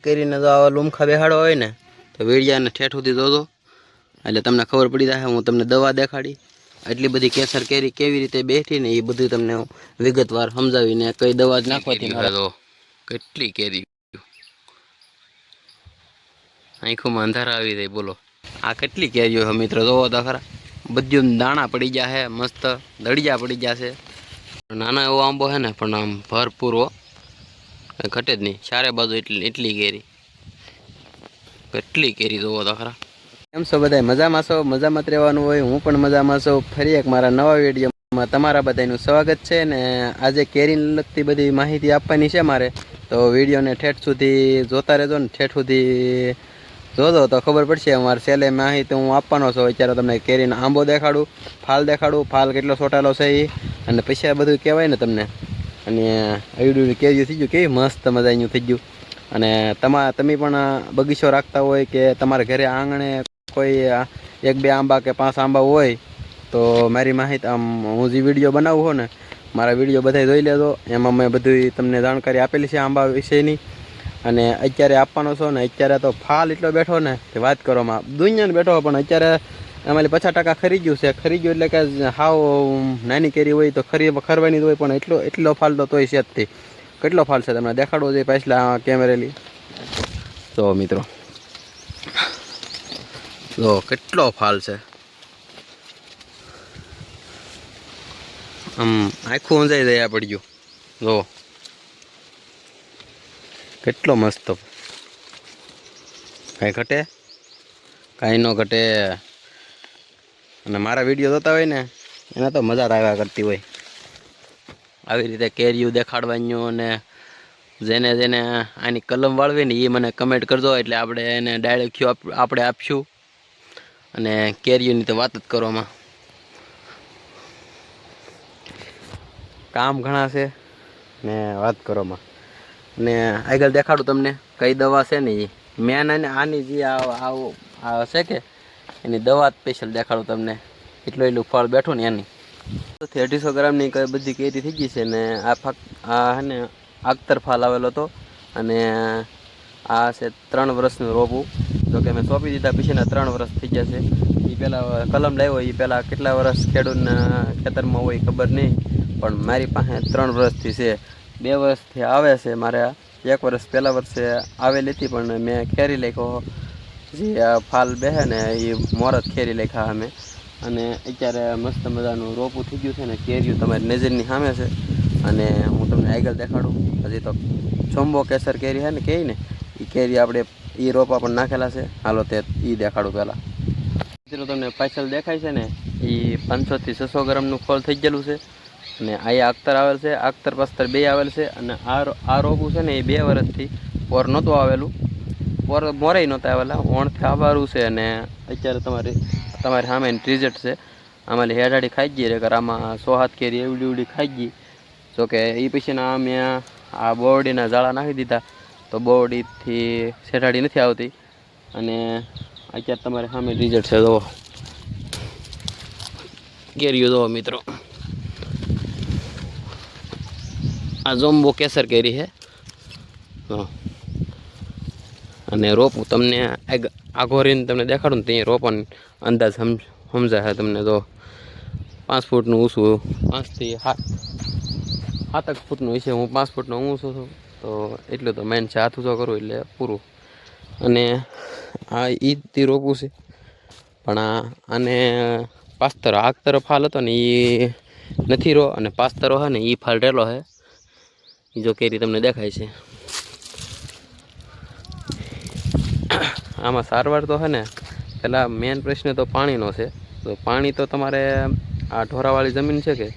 કરીને જો આવા લૂમખા બેહાડો હોય ને તો વીડિયાને ઠેઠ સુધી જોજો એટલે તમને ખબર પડી જાય. હું તમને દવા દેખાડી એટલી બધી કેસર કેરી કેવી રીતે બેઠી ને એ બધું તમને વિગતવાર સમજાવીને કઈ દવા જ નાખવાથી તો કેટલી કેરી આંખોમાં અંધારા આવી જાય. બોલો આ કેટલી કેરીઓ છે મિત્રો, જોવો તો ખરા. બધું દાણા પડી ગયા છે, મસ્ત દળિયા પડી ગયા છે. નાના એવો આંબો છે ને પણ આમ ભરપૂર ઘટે જ નહીં. ચારે બાજુ એટલી કેરી, કેટલી કેરી જોવો તો ખરા. કેમ છો બધા? મજામાં છો? મજામાં જ રહેવાનું હોય. હું પણ મજામાં છું. ફરી એક મારા નવા વિડીયોમાં તમારા બધાનું સ્વાગત છે. ને આજે કેરીને લગતી બધી માહિતી આપવાની છે મારે, તો વિડીયોને ઠેઠ સુધી જોતા રહેજો ને ઠેઠ સુધી જોજો તો ખબર પડશે. અમારે છેલ્લે માહિતી હું આપવાનો છું. અત્યારે તમને કેરીનો આંબો દેખાડું, ફાલ દેખાડું, ફાલ કેટલો સોટાલો છે એ, અને પછી આ બધું કહેવાય ને તમને. અને આવડું કેરીયું થઈ ગયું, કેવી મસ્ત મજાનું થઈ ગયું. અને તમે પણ બગીચો રાખતા હોય કે તમારા ઘરે આંગણે કોઈ 1-2 આંબા કે 5 આંબા હોય તો મારી માહિતી હું જે વિડીયો બનાવું છું ને, મારા વિડીયો બધા જોઈ લેજો. એમાં મેં બધી તમને જાણકારી આપેલી છે આંબા વિશેની. અને અત્યારે આપવાનો છો ને, અત્યારે તો ફાલ એટલો બેઠો ને કે વાત કરવામાં દુનિયાને બેઠો. પણ અત્યારે અમારી 50% ખરી ગયું છે. ખરી ગયું એટલે કે હાવ નાની કેરી હોય તો ખરવાની જ હોય, પણ એટલો ફાલ તો તોય છે જ તે. કેટલો ફાલ છે તમને દેખાડવો જોઈએ પાછલા કેમેરેલી. તો મિત્રો જો કેટલો ફાલ છે, આમ આખું ઊંઝાઈ જાય પડ્યું. જો કેટલો મસ્ત, કાંઈ ઘટે કાંઈ ન ઘટે. અને મારા વિડીયો જોતા હોય ને એને તો મજા આવ્યા કરતી હોય આવી રીતે કેરીયું દેખાડવાનું. અને જેને જેને આની કલમ વાળવી ને એ મને કમેન્ટ કરજો, એટલે આપણે એને ડાયરેક્ટ આપણે આપશું. અને કેરીઓની તો વાત જ કરવામાં કામ ઘણા છે ને વાત કરવામાં. ને આગળ દેખાડું તમને કઈ દવા છે ને એ મેન. અને આની જે આ છે કે એની દવા સ્પેશિયલ દેખાડું તમને. એટલું ફળ બેઠું ને એની 250 ગ્રામની બધી કેરી થઈ ગઈ છે. ને આ હે ને આગતર ફાલ આવેલો હતો. અને આ છે 3 વર્ષનું રોપું. જો કે મેં સોંપી દીધા પછીના 3 વર્ષ થઈ ગયા છે. એ પહેલાં કલમ લાવ્યો એ પહેલાં કેટલા વર્ષ ખેડૂતના ખેતરમાં હોય ખબર નહીં, પણ મારી પાસે 3 વર્ષથી છે. 2 વર્ષથી આવે છે. મારે 1 વર્ષ પહેલાં વર્ષે આવેલી હતી, પણ મેં ખેરી નાખ્યો. જે ફાલ બેસે ને એ મોરત ખેરી નાખ્યા અમે. અને અત્યારે મસ્ત મજાનું રોપું થઈ ગયું છે ને કેરીયું તમારી નજરની સામે છે. અને હું તમને આગળ દેખાડું. હજી તો ચોંબો કેસર કેરી છે ને કહે ને, એ કેરી આપણે એ રોપા પણ નાખેલા છે. હાલો તે એ દેખાડું પહેલાં. મિત્રો તમને પાછળ દેખાય છે ને એ 500 થી 600 ગ્રામનું ફળ થઈ ગયેલું છે. અને અહીંયા આગતર આવેલ છે, આગતર પસ્તર 2 આવેલ છે. અને આ રોપું છે ને એ 2 વર્ષથી પોર નહોતું આવેલું, પોર મોરેય નહોતા આવેલા, ઓણથી આવવાનું છે. અને અત્યારે તમારી સામે રિઝલ્ટ છે. આમાં હેડાડી ખાઈ ગઈ રે આમાં 100-7 કેરી એવડી ખાઈ ગઈ. જોકે એ પછીના મેં આ બોરડીના જાળા નાખી દીધા તો બોરડીથી શેઠાડી નથી આવતી. અને અત્યારે તમારે સામે રિઝલ્ટ છે. જુઓ કેરીઓ જુઓ મિત્રો, આ જોમ્બો કેસર કેરી છે. અને રોપું તમને આઘોરીને તમને દેખાડું ને ત્યાં રોપવાનો અંદાજ સમજાય છે તમને. તો 5 ફૂટનું ઊંચું, 5 થી 7 ફૂટનું હશે. હું 5 ફૂટનો ઊંચો છું, તો એટલું તો મેન છે. હાથ ઊંચો કરું એટલે પૂરું. અને આ ઈથી રોપું છે. પણ આને પાસ્તરો આગતરો ફાલ હતો ને એ નથી રો, અને પાસ્તરો છે ને એ ફાલ રેલો છે. એ જો કેરી તમને દેખાય છે. આમાં સારવાર તો છે ને પહેલાં મેન પ્રશ્ન તો પાણીનો છે. તો પાણી તો તમારે આ ઢોરાવાળી જમીન છે કે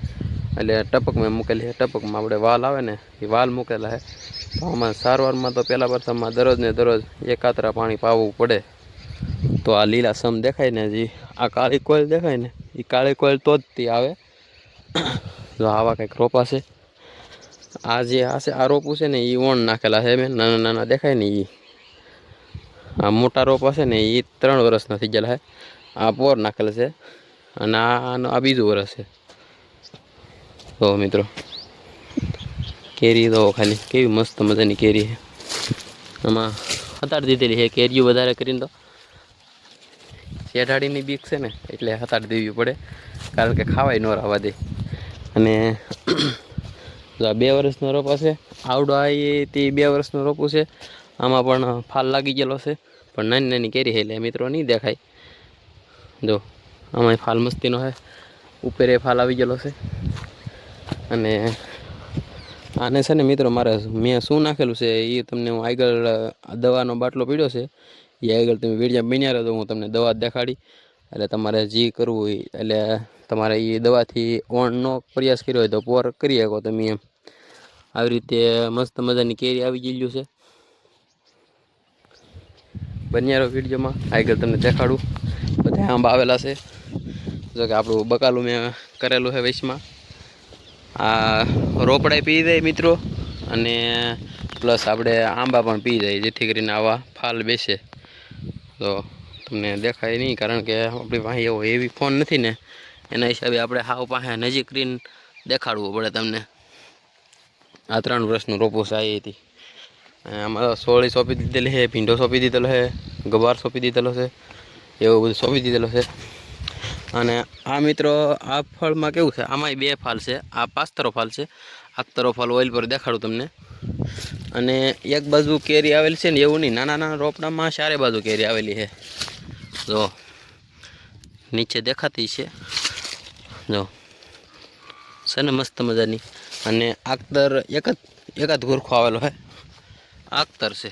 એટલે ટપકમાં મૂકેલી છે. ટપકમાં આપણે વાલ આવે ને એ વાલ મૂકેલા છે. તો આમાં સારવારમાં તો પહેલાં પ્રથમમાં દરરોજ 1 કાતરા પાણી પાવું પડે. તો આ લીલા સમ દેખાય ને, જે આ કાળી કોયલ દેખાય ને એ કાળી કોયલ તો જ તે આવે. જો આવા કંઈક રોપા છે. આ જે આ રોપું છે ને એ ઓણ નાખેલા છે મેં, નાના નાના દેખાય ને એ. આ મોટા રોપા છે ને એ 3 વર્ષના થઈ ગયેલા છે. આ પોર નાખેલ છે. અને આ બીજું વર્ષ છે. તો મિત્રો કેરી તો ખાલી કેવી મસ્ત મજાની કેરી છે. આમાં હતાડી દીધેલી છે કેરીઓ વધારે કરીને. તો શેઠાડીની બીક છે ને એટલે હતાડી દેવી પડે, કારણ કે ખાવાય ન રહેવા દે. અને જો આ 2 વર્ષનો રોપો છે, આવડો આ તે 2 વર્ષનો રોપું છે. આમાં પણ ફાલ લાગી ગયેલો છે, પણ નાની નાની કેરી છે એટલે મિત્રો નહીં દેખાય. જો આમાં ફાલ મસ્તીનો છે, ઉપર ફાલ આવી ગયેલો છે. અને આને છે ને મિત્રો મેં શું નાખેલું છે એ તમને હું આગળ દવાનો બાટલો પીડ્યો છે એ આગળ તમે વિડીયો બન્યા રહો તો હું તમને દવા દેખાડી. એટલે તમારે જે કરવું હોય એટલે તમારે એ દવાથી ઓણનો પ્રયાસ કર્યો હોય તો પોર કરી શકો તમે એમ. આવી રીતે મસ્ત મજાની કેરી આવી ગયેલું છે. બન્યા રહો વિડીયોમાં, આગળ તમને દેખાડું. બધા આંબા આવેલા છે. જો કે આપણું બકાલું મેં કરેલું છે વૈશમાં. આ રોપડાય પી જાય મિત્રો, અને પ્લસ આપણે આંબા પણ પી જાય, જેથી કરીને આવા ફાલ બેસે. તો તમને દેખાય નહીં, કારણ કે આપણી પાસે એવો હેવી ફોન નથી ને, એના હિસાબે આપણે હાવ પાસે નજીક કરીને દેખાડવું પડે તમને. આ 3 વર્ષનું રોપું છે આવી હતી. આમાં સોળી સોંપી દીધેલી છે, ભીંડો સોંપી દીધેલો છે, ગવાર સોંપી દીધેલો છે, એવું બધું સોંપી દીધેલો છે. અને આ મિત્રો આ ફળમાં કેવું છે, આમાંય 2 ફાલ છે. આ 5 તરો ફાલ છે. આખતરો ફાલ ઓઇલ પર દેખાડું તમને. અને એક બાજુ કેરી આવેલી છે ને એવું નહીં, નાના નાના રોપડામાં 4 બાજુ કેરી આવેલી છે. જો નીચે દેખાતી છે, જો છે ને મસ્ત મજાની. અને આખતર એકાદ ગુરખો આવેલો છે, આખતર છે.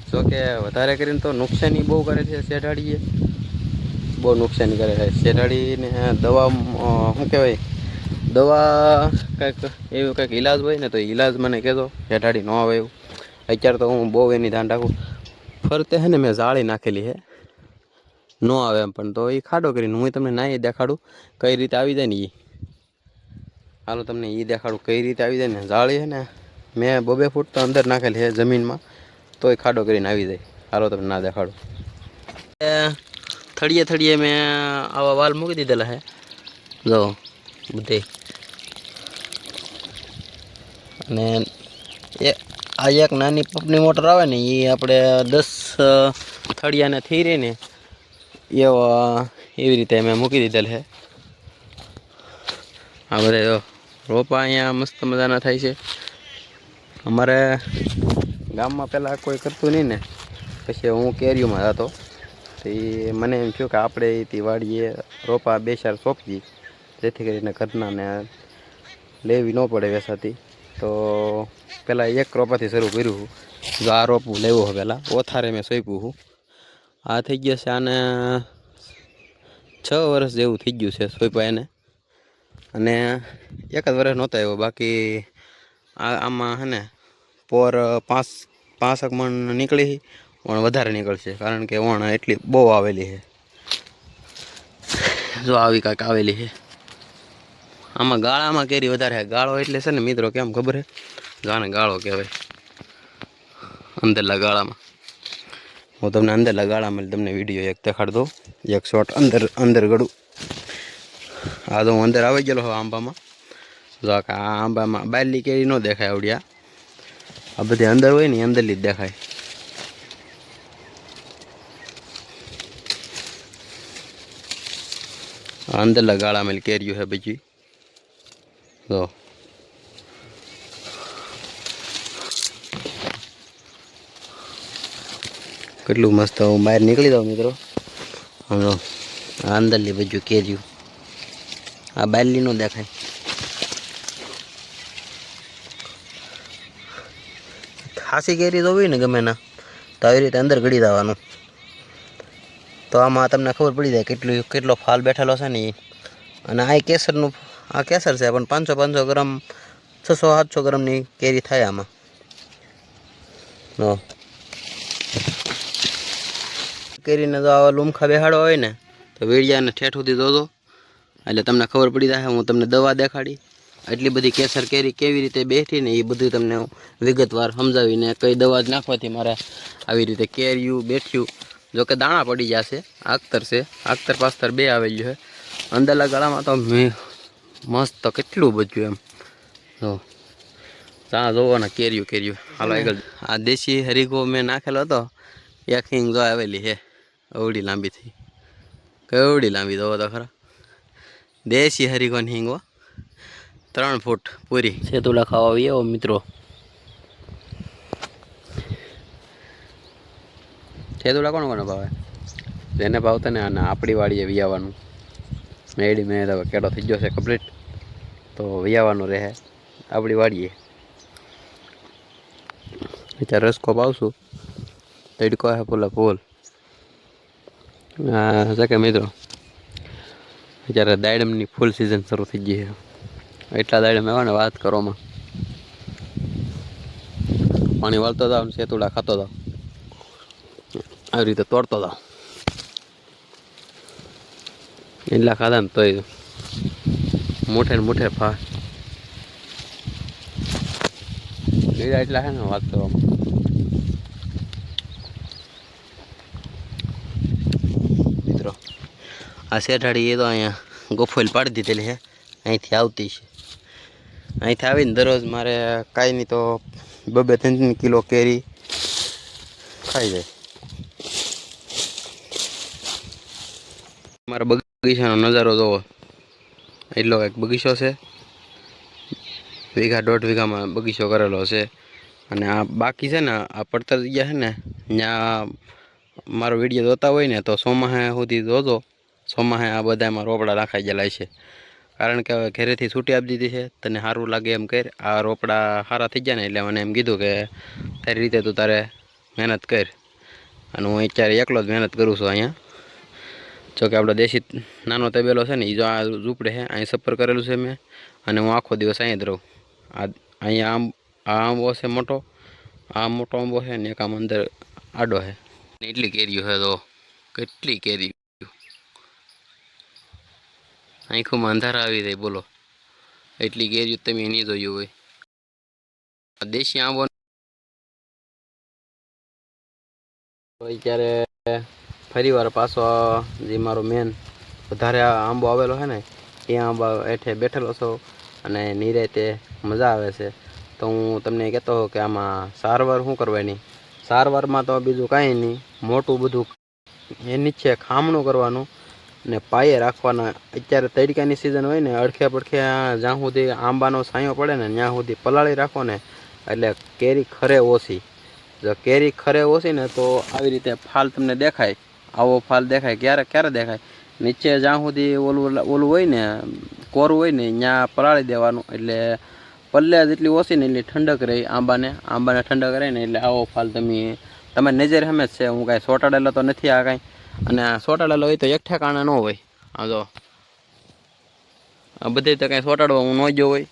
જો કે વધારે કરીને તો નુકસાની બહુ કરે છે શેઠાડીએ, બહુ નુકસાની કરે છે શેઠાડીને. દવા શું કહેવાય, દવા કંઈક એવું કંઈક ઈલાજ હોય ને તો ઈલાજ મને કહેજો, શેઠાડી ન આવે એવું. અત્યારે તો હું બહુ એની ધ્યાન રાખું. ફરતે છે ને મેં જાળી નાખેલી છે, ન આવે એમ. પણ તો એ ખાડો કરીને હું તમને ના દેખાડું કઈ રીતે આવી જાય ને એ. હાલો તમને એ દેખાડું કઈ રીતે આવી જાય ને. જાળી છે ને મેં 2 ફૂટ તો અંદર નાખેલી છે જમીનમાં, તોય ખાડો કરીને આવી જાય. હાલો તમને ના દેખાડું. થળીએ મેં આવા વાલ મૂકી દીધેલા છે, જો બધે. અને આ એક નાની પંપની મોટર આવે ને એ આપણે 10 થળિયાને થઈ રહી ને એવી રીતે મેં મૂકી દીધેલ છે. આ બધા રોપા અહીંયા મસ્ત મજાના થાય છે. અમારે ગામમાં પહેલાં કોઈ કરતું નહીં ને, પછી હું કેરીઓમાં હતો તો એ મને એમ થયું કે આપણે તે વાડીએ રોપા 2-4 સોંપી, જેથી કરીને ઘરનાને લેવી ન પડે વેસાતી. તો પહેલાં એક રોપાથી શરૂ કર્યું છું. જો આ રોપવું લેવું હોય પહેલાં ઓથારે મેં સોંપ્યું છું. આ થઈ ગયો છે આને 6 વર્ષ જેવું થઈ ગયું છે સોંપ્યા એને. અને 1 જ વર્ષ નહોતા આવ્યો, બાકી આમાં છે ને પોર 5 મણ નીકળી, પણ વધારે નીકળશે, કારણ કે વણ એટલી બહુ આવેલી છે. જો આવી કાંઈક આવેલી છે. આમાં ગાળામાં કેરી વધારે છે. ગાળો એટલે છે ને મિત્રો કેમ ખબર છે, ગાને ગાળો કહેવાય. અંદરલા ગાળામાં હું તમને અંદરલા ગાળામાં તમને વિડીયો એક દેખાડ દઉં, એક શોટ અંદર ગળું. આ તો હું અંદર આવી ગયેલો છું આંબામાં. જો આ આંબામાં બાયલી કેરી ન દેખાય આવડ્યા, આ બધી અંદર હોય ને અંદરલી જ દેખાય. અંદરલા ગાળામાં કેરીઓ છે બીજી. જો કેટલું મસ્ત. હું બહાર નીકળી દઉં મિત્રો. જો આ અંદરલી બાજુ કેરીઓ, આ બાયલી નો દેખાય. ખાસી કેરી તો હોય ને ગમે ના, તો આવી રીતે અંદર ગળી દેવાનું. તો આમાં તમને ખબર પડી જાય કેટલો ફાલ બેઠેલો છે ને એ. અને આ કેસર છે, પણ 500 ગ્રામ 600-700 ગ્રામની કેરી થાય આમાં. કેરીને તો આવા લૂમખા બેહાડો હોય ને તો વેડિયાને ઠેઠ સુધી જોજો, એટલે તમને ખબર પડી જાય. હું તમને દવા દેખાડી, એટલી બધી કેસર કેરી કેવી રીતે બેઠી ને એ બધું તમને વિગતવાર સમજાવીને કઈ દવા જ નાખવાથી મારે આવી રીતે કેરીયું બેઠ્યું. જોકે દાણા પડી જશે. આખતર છે, આખતર પાસ્તર 2 આવેલું છે. અંદરલા ગળામાં તો મસ્ત કેટલું બચ્યું એમ. ત્યાં જોવો ને કેર્યું કેર્યું હાલો આગળ. આ દેશી હરીગો મેં નાખેલો હતો, એક હિંગ જો આવેલી હે અવડી લાંબી થઈ, કેવડી લાંબી જોવો તો ખરા. દેશી હરીગોની હિંગો 3 ફૂટ પૂરી. સેતુલા ખાવા આવીએ મિત્રો. સેતુલા કોણ કોને ભાવે? જેને ભાવતા ને અને આપણી વાડીએ વિયાવાનું. મેડી મેં તો કેળો થઈ ગયો છે કમ્પ્લીટ, તો વિયાવાનું રહે આપણી વાડીએ. અત્યારે રસકો પાવશું, તડકો હે ફૂલે ફૂલ. હા કે મિત્રો, અત્યારે દાડમની ફૂલ સિઝન શરૂ થઈ ગઈ છે. એટલા દાડમ એવા ને વાત કરોમાં. પાણી વાળતો જાવ ને સેતુડા ખાતો જાવ, આવી રીતે તોડતો જાવ. એટલા ખાધા ને તોય મુઠે ને મુઠે ફા લીડા એટલા છે ને વાત કરવામાં. મિત્રો આ શેઠાડી એ તો અહીંયા ગોફોલ પાડી દીધેલી છે, અહીંથી આવતી છે. અહીંથી આવીને દરરોજ મારે કાંઈ નહીં તો 2-3 કિલો કેરી ખાઈ જાય. મારા બગીચાનો નજારો જોવો, એટલો કંઈક બગીચો છે. 1.5 વીઘામાં બગીચો કરેલો છે. અને આ બાકી છે ને, આ પડતર જગ્યા છે ને, ત્યાં મારો વિડીયો જોતા હોય ને તો ચોમાહે સુધી જોજો. ચોમાહે આ બધામાં રોપડા નાખાઈ ગયેલા છે, કારણ કે હવે ઘરેથી છૂટી આપી દીધી છે. તને સારું લાગે એમ કર, આ રોપડા સારા થઈ ગયા ને એટલે મને એમ કીધું કે તારી રીતે તું તારે મહેનત કર. અને હું અત્યારે એકલો જ મહેનત કરું છું અહીંયા. જોકે આપણો દેશી નાનો તબેલો છે ને, એ જો આ ઝૂંપડે છે, અહીં સફર કરેલું છે મેં. અને હું આખો દિવસ અહીં જ રહું. અહીંયા આ આંબો છે મોટો, આ મોટો આંબો છે ને એક આમ અંદર આડો છે. એટલી કેરીઓ છે તો કેટલી કેરી, આંખોમાં અંધારા આવી જાય બોલો, એટલી કેરીઓ તમે નહીં જોયું હોય. દેશી આંબો અત્યારે ફરી વાર પાછો જે મારો મેન વધારે આંબો આવેલો છે ને, એ આંબા હેઠે બેઠેલો છો અને નિરાતે મજા આવે છે. તો હું તમને કહેતો હોઉં કે આમાં સારવાર શું કરવાની. સારવારમાં તો બીજું કાંઈ નહીં, મોટું બધું એ નીચે ખામણું કરવાનું ને પાયે રાખવાના. અત્યારે તડકાની સિઝન હોય ને, અડખે પડખે જ્યાં સુધી આંબાનો છાંયો પડે ને ત્યાં સુધી પલાળી રાખો ને, એટલે કેરી ખરે ઓછી. જો કેરી ખરે ઓછી ને તો આવી રીતે ફાલ તમને દેખાય, આવો ફાલ દેખાય. ક્યારે દેખાય? નીચે જ્યાં સુધી ઓલું હોય ને, કોરું હોય ને, ત્યાં પલાળી દેવાનું. એટલે પલ્લે જેટલી ઓછી ને એટલી ઠંડક રહી આંબાને ઠંડક રહે ને એટલે આવો ફાલ તમે નજર હમે જ છે. હું કાંઈ સોટાડેલો તો નથી આ કાંઈ, અને સોટાડેલો હોય તો એક ઠેકાણા ન હોય. આ જો આ બધે તો કાંઈ સોટાડવા હું ન ગયો હોય.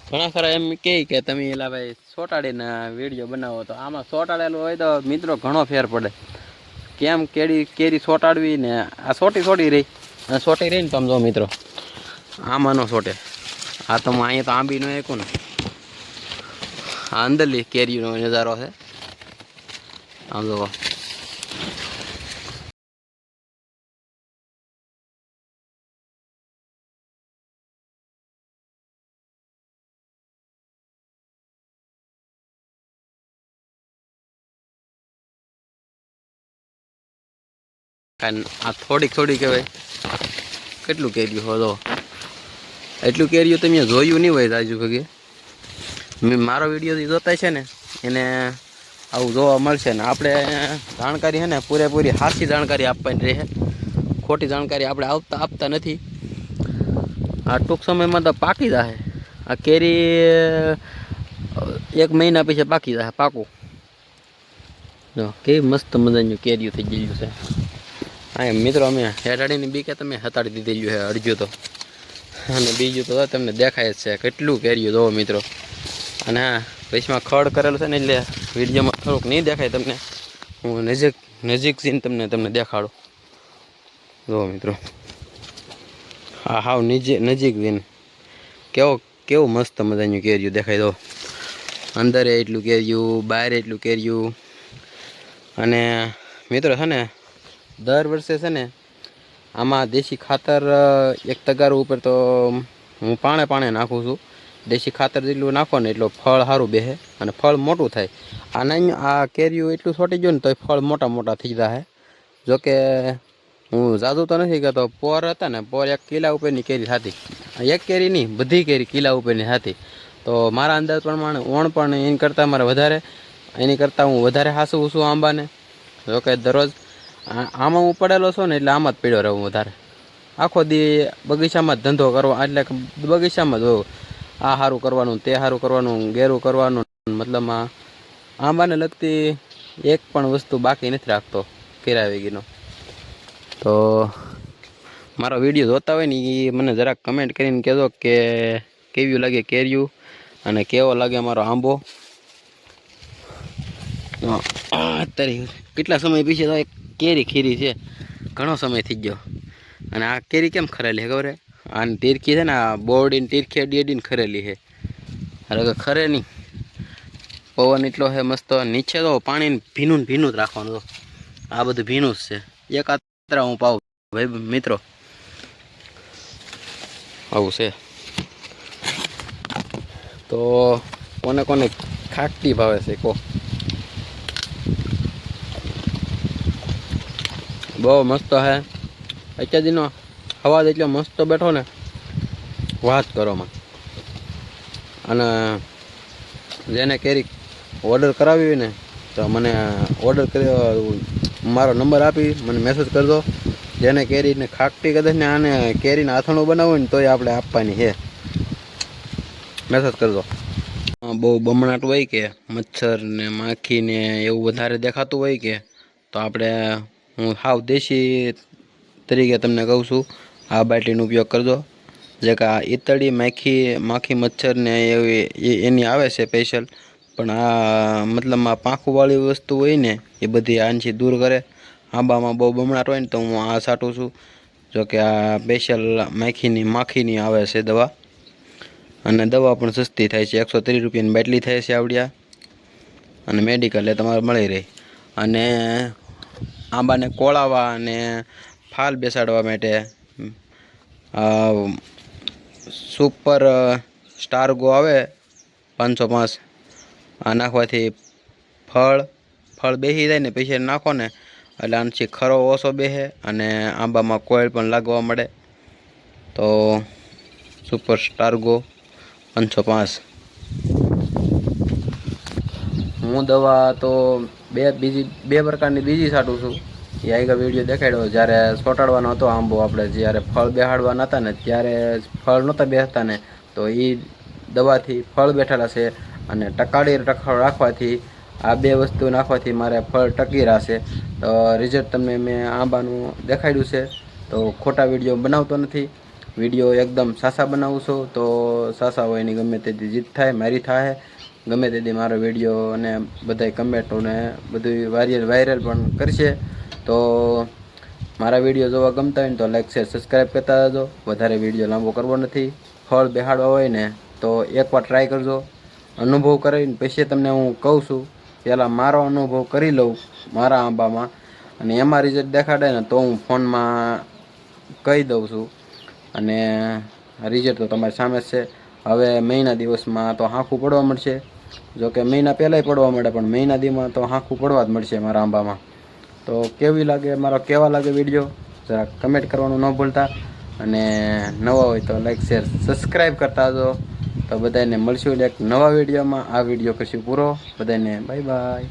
ઘણા ખરા એમ કહે કે તમે એલા ભાઈ સોટાડીને વિડીયો બનાવો, તો આમાં સોટાડેલું હોય તો મિત્રો ઘણો ફેર પડે. કેમ કેરી સોટાડવી ને આ સોટી રહી, અને સોટી રહીને તમે જો મિત્રો આમાં ન સોટે. આ તો હું અહીંયા તો આંબી ન એકું ને, આ અંદરલી કેરીનો નજારો છે. આમ જો આ થોડીક કહેવાય, કેટલું કેર્યું હો તો એટલું કેર્યું તમે જોયું નહીં હોય રાજુ ભગે. મેં મારો વિડીયો જોતા છે ને એને આવું જોવા મળશે ને. આપણે જાણકારી છે ને પૂરેપૂરી સાચી જાણકારી આપવાની રહે, ખોટી જાણકારી આપણે આપતા નથી. આ ટૂંક સમયમાં તો પાકી જશે આ કેરી, 1 મહિના પછી પાકી જશે પાકું. જો કેવી મસ્ત મજાની કેરીઓ થઈ ગયેલું છે. હા મિત્રો, અમે હેઠાડીની બી કે તમે હતાડી દીધેલું છે અડજો તો, અને બીજું તો તમને દેખાય જ છે કેટલું કેરીઓ જોવો મિત્રો. અને હા પૈસામાં ખડ કરેલું છે ને એટલે વિડીયોમાં થોડુંક નહીં દેખાય તમને, હું નજીક જઈને તમને દેખાડું. જુઓ મિત્રો, હા હાવ નજીક જઈને કેવું મસ્ત મજાનું કેરીયું દેખાય. તો અંદર એટલું કેરીયું, બહાર એટલું કેરીયું. અને મિત્રો છે ને દર વર્ષે છે ને આમાં દેશી ખાતર એક તગારું ઉપર તો હું પાણે નાખું છું. દેશી ખાતર જેટલું નાખો ને એટલું ફળ સારું બેસે અને ફળ મોટું થાય. આના આ કેરીઓ એટલું છોટી ગયું ને તો ફળ મોટા મોટા થઈ જાય. જોકે હું જાદુ તો નથી કહેતો, પોર હતા ને પોર 1 કિલા ઉપરની કેરી થતી. એક કેરી નહીં, બધી કેરી કિલા ઉપરની થતી. તો મારા અંદાજ પ્રમાણે ઓણ પણ એની કરતાં મારે વધારે, એની કરતાં હું વધારે હાસું છું આંબાને. જોકે દરરોજ આમાં હું પડેલો છું ને એટલે આમાં જ પીડ્યો રહું વધારે. આખો દી બગીચામાં જ ધંધો કરવો, એટલે બગીચામાં જ હોઉં. આ સારું કરવાનું, તે સારું કરવાનું, ગેરું કરવાનું, મતલબ આંબાને લગતી એક પણ વસ્તુ બાકી નથી રાખતો કેરાવેગીનો. તો મારો વિડીયો જોતા હોય ને એ મને જરાક કમેન્ટ કરીને કહેજો કે કેવું લાગે કેરીયું અને કેવો લાગે મારો આંબો. અત્યારે કેટલા સમય પછી તો એક કેરી ખીરી છે, ઘણો સમય થઈ ગયો. અને આ કેરી કેમ ખરેલી ખબર હે? આની તીરખી છે ને, આ બોરડીને તીરખી અડીને ખરેલી છે. અરે ખરે નહીં, પવન એટલો છે મસ્ત. નીચે તો પાણી ભીનું જ રાખવાનું. આ બધું ભીનું જ છે. એક આતરા હું પાઉં ભાઈ મિત્રો, આવું છે. તો કોને કોને ખાકટી ભાવે છે કો? બહુ મસ્ત છે. અત્યારનો અવાજ એટલો મસ્ત બેઠો ને, વાત કરોમાં. અને જેને કેરી ઓર્ડર કરાવી હોય ને તો મને ઓર્ડર કરી મારો નંબર આપી મને મેસેજ કરજો. જેને કેરીને ખાકટી કદાચ ને આને કેરીને આથણું બનાવવું ને તોય આપણે આપવાની છે, મેસેજ કરજો. બહુ બમણાટ હોય કે મચ્છર ને માખી ને એવું વધારે દેખાતું હોય કે, તો આપણે હું હાવ દેશી તરીકે તમને કહું છું, આ બાટલીનો ઉપયોગ કરજો. જે કે આ ઈતળી માખી મચ્છર ને એની આવે છે સ્પેશિયલ, પણ આ મતલબમાં પાંખુંવાળી વસ્તુ હોય ને એ બધી આનથી દૂર કરે. આંબામાં બહુ બમણાટ હોય ને તો હું આ છાંટું છું. જોકે આ સ્પેશિયલ માખીની આવે છે દવા, અને દવા પણ સસ્તી થાય છે. 130 રૂપિયાની બાટલી થાય છે આવડિયા, અને મેડિકલે તમારે મળી રહે. અને આંબાને કોળાવા અને ફાલ બેસાડવા માટે સુપર સ્ટારગો આવે 505, આ નાખવાથી ફળ બેસી જાય ને પછી નાખો ને એટલે આનાથી ખરો ઓછો બેસે અને આંબામાં કોયલ પણ લાગવા મળે. તો સુપર સ્ટારગો 505. હું દવા તો બે પ્રકારની બીજી છાંટું છું. એ આગળ વિડીયો દેખાડ્યો જ્યારે ચોંટાડવાનો હતો આંબો, આપણે જ્યારે ફળ બેહાડવાના હતા ને ત્યારે ફળ નહોતા બેસતા ને, તો એ દવાથી ફળ બેઠેલા છે. અને ટકાડી રાખવાથી આ બે વસ્તુ નાખવાથી મારે ફળ ટકી રહેશે. તો રિઝલ્ટ તમને મેં આંબાનું દેખાડ્યું છે. તો ખોટા વિડીયો બનાવતો નથી, વિડીયો એકદમ સાસા બનાવું છું. તો સાસા હોય એની ગમે તેથી જીત થાય, મારી થાય. ગમે તેથી મારો વિડીયો અને બધા કમેન્ટોને બધું વાયરલ પણ કરશે. તો મારા વિડીયો જોવા ગમતા હોય ને તો લાઈક શેર સબસ્ક્રાઈબ કરતા જજો. વધારે વિડીયો લાંબો કરવો નથી. ફળ બેહાડવા હોય ને તો એકવાર ટ્રાય કરજો, અનુભવ કરીને પછી તમને હું કહું છું. પહેલાં મારો અનુભવ કરી લઉં મારા આંબામાં, અને એમાં રિઝલ્ટ દેખાડે ને તો હું ફોનમાં કહી દઉં છું. અને રિઝલ્ટ તો તમારી સામે જ છે. હવે મહિના દિવસમાં તો હાંખું પડવા મળશે. જોકે મહિના પહેલાંય પડવા મળે, પણ મહિના દીમાં તો હાંખું પડવા જ મળશે મારા આંબામાં. તો કેવી લાગે કેવા લાગે વિડીયો જરા કમેન્ટ કરવાનું ન ભૂલતા. અને નવા હોય તો લાઈક શેર સબસ્ક્રાઈબ કરતા જો. તો બધાને મળશું એક નવા વિડીયોમાં. આ વિડીયો પછી પૂરો. બધાને બાય બાય.